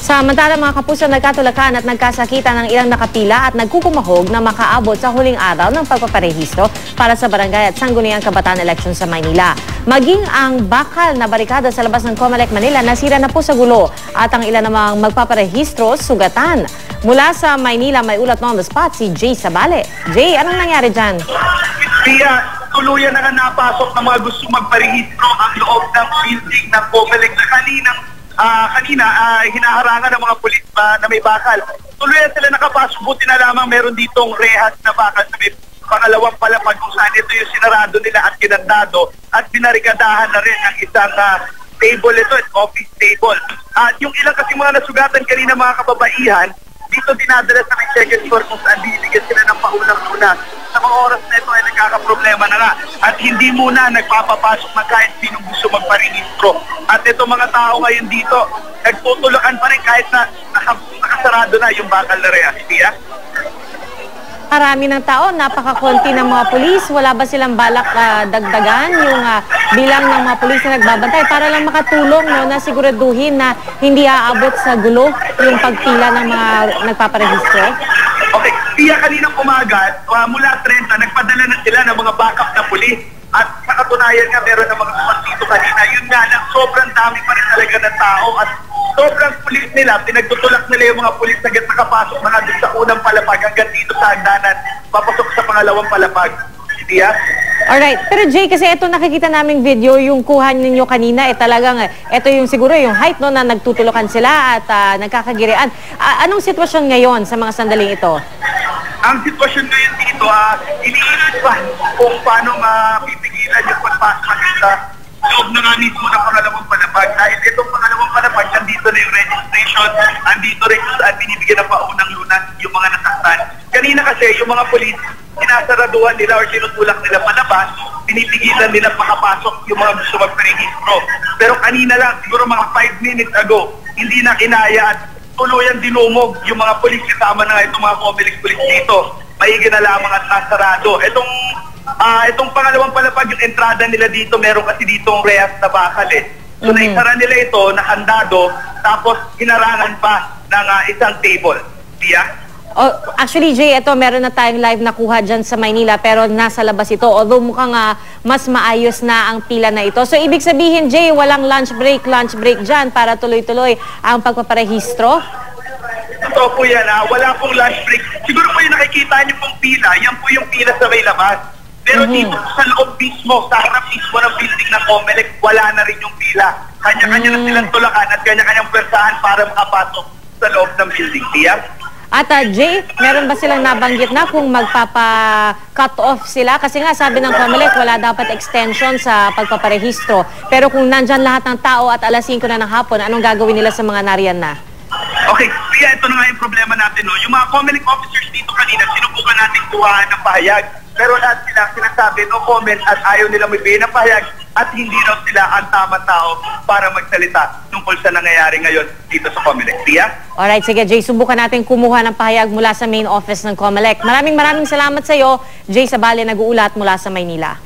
Samantala mga kapuso, nagkatulakan at nagkasakitan ng ilang nakapila at nagkukumahog na makaabot sa huling araw ng pagpaparehistro para sa barangay at sangguniang kabataan election sa Maynila. Maging ang bakal na barikada sa labas ng COMELEC Manila nasira na po sa gulo at ang ilan namang magpaparehistro sugatan. Mula sa Maynila may ulat on the spot si Jay Sabale. Jay, anong nangyari dyan? Tuluyan na nga napasok ng mga gusto magparehistro ang loob ng building ng COMELEC na kanina hinaharangan ng mga pulis na may bakal. Tuluyan sila nakapasok, buti na lamang meron ditong rehas na bakal sa may pangalawang palapag kung saan ito yung sinarado nila at kinandado at binarikadahan na rin ang isang table ito, office table. At yung ilang kasi mga nasugatan kanina mga kababaihan, dito dinadala sa may second floor kung saan binibigyan sila ng paunang-una. Sa mga oras na ito ay nagkakaproblema na nga at hindi muna nagpapapasok na kahit sinong gusto magparehistro. At ito mga tao ngayon dito, nagtutulakan pa rin kahit na nakasarado na yung bakal na rehas. Marami ng tao, napakakonti ng mga pulis. Wala ba silang balak dagdagan yung bilang ng mga pulis na nagbabantay para lang makatulong na siguraduhin na hindi aabot sa gulo yung pagpila ng mga nagpaparehistro? Okay, kaninang umaga, mula 30, nagpadala na sila ng mga backup na pulis. At sa katunayan nga, meron ng mga dito kanina. Yun nga lang, sobrang dami pa rin talaga ng tao at sobrang pulis nila, pinagtutulak nila yung mga pulis na nakapasok na doon sa unang palapag hanggang dito sa hagdanan, papasok sa pangalawang palapag. Alright, pero Jay, kasi ito nakikita naming video, yung kuha ninyo kanina, talagang, ito yung siguro yung height na nagtutulakan sila at nagkakagirian. Anong sitwasyon ngayon sa mga sandaling ito? Ang sitwasyon ngayon dito, iniisip pa kung paano mapipigilan yung pagpasok sa loob na nga mismo ng pangalawang palapag. Dahil itong pangalawang palapag, andito na yung registration, andito rin kung saan binibigyan ng paunang lunas yung mga nasaktan. Kanina kasi yung mga polis, sinasaraduhan nila or sinutulak nila palabas, pinipigilan nila makapasok yung mga gusto magparehistro. Pero kanina lang, siguro mga 5 minutes ago, hindi na kinaya at tuluyan dinumog yung mga polis kasama na itong mga COMELEC polis dito. Maigi na lamang at nasarado. Itong pangalawang palapag, yung entrada nila dito, meron kasi ditong rehas na bakal So naisara nila ito, nakandado, tapos hinarangan pa ng isang table. Oh, actually, Jay, ito meron na tayong live nakuha dyan sa Maynila pero nasa labas ito. Although mukhang mas maayos na ang pila na ito. So, ibig sabihin, Jay, walang lunch break dyan para tuloy-tuloy ang pagpaparehistro? Totoo po yan. Wala pong lunch break. Siguro po yung nakikita niyo pong pila, yan po yung pila sa may labas. Pero dito sa loob mismo, sa harap mismo ng building ng COMELEC, wala na rin yung pila. Kanya-kanya na silang tulakan at kanya-kanyang pwersahan para makapasok sa loob ng building. At Jay, meron ba silang nabanggit na kung magpapa-cut off sila? Kasi nga sabi ng COMELEC, wala dapat extension sa pagpaparehistro. Pero kung nandyan lahat ng tao at alas 5 na ng hapon, anong gagawin nila sa mga nariyan na? Okay, ito na nga yung problema natin. Yung mga COMELEC officers dito kanina, sinubukan natin kuhaan ng pahayag. Pero lahat sila sinasabi, no comment at ayaw nila may ng pahayag at hindi raw sila ang tamang tao para magsalita tungkol sa nangyayari ngayon dito sa COMELEC. Alright, sige Jay, subukan natin kumuha ng pahayag mula sa main office ng COMELEC. Maraming salamat sa iyo, Jay Sabale, nag-uulat mula sa Maynila.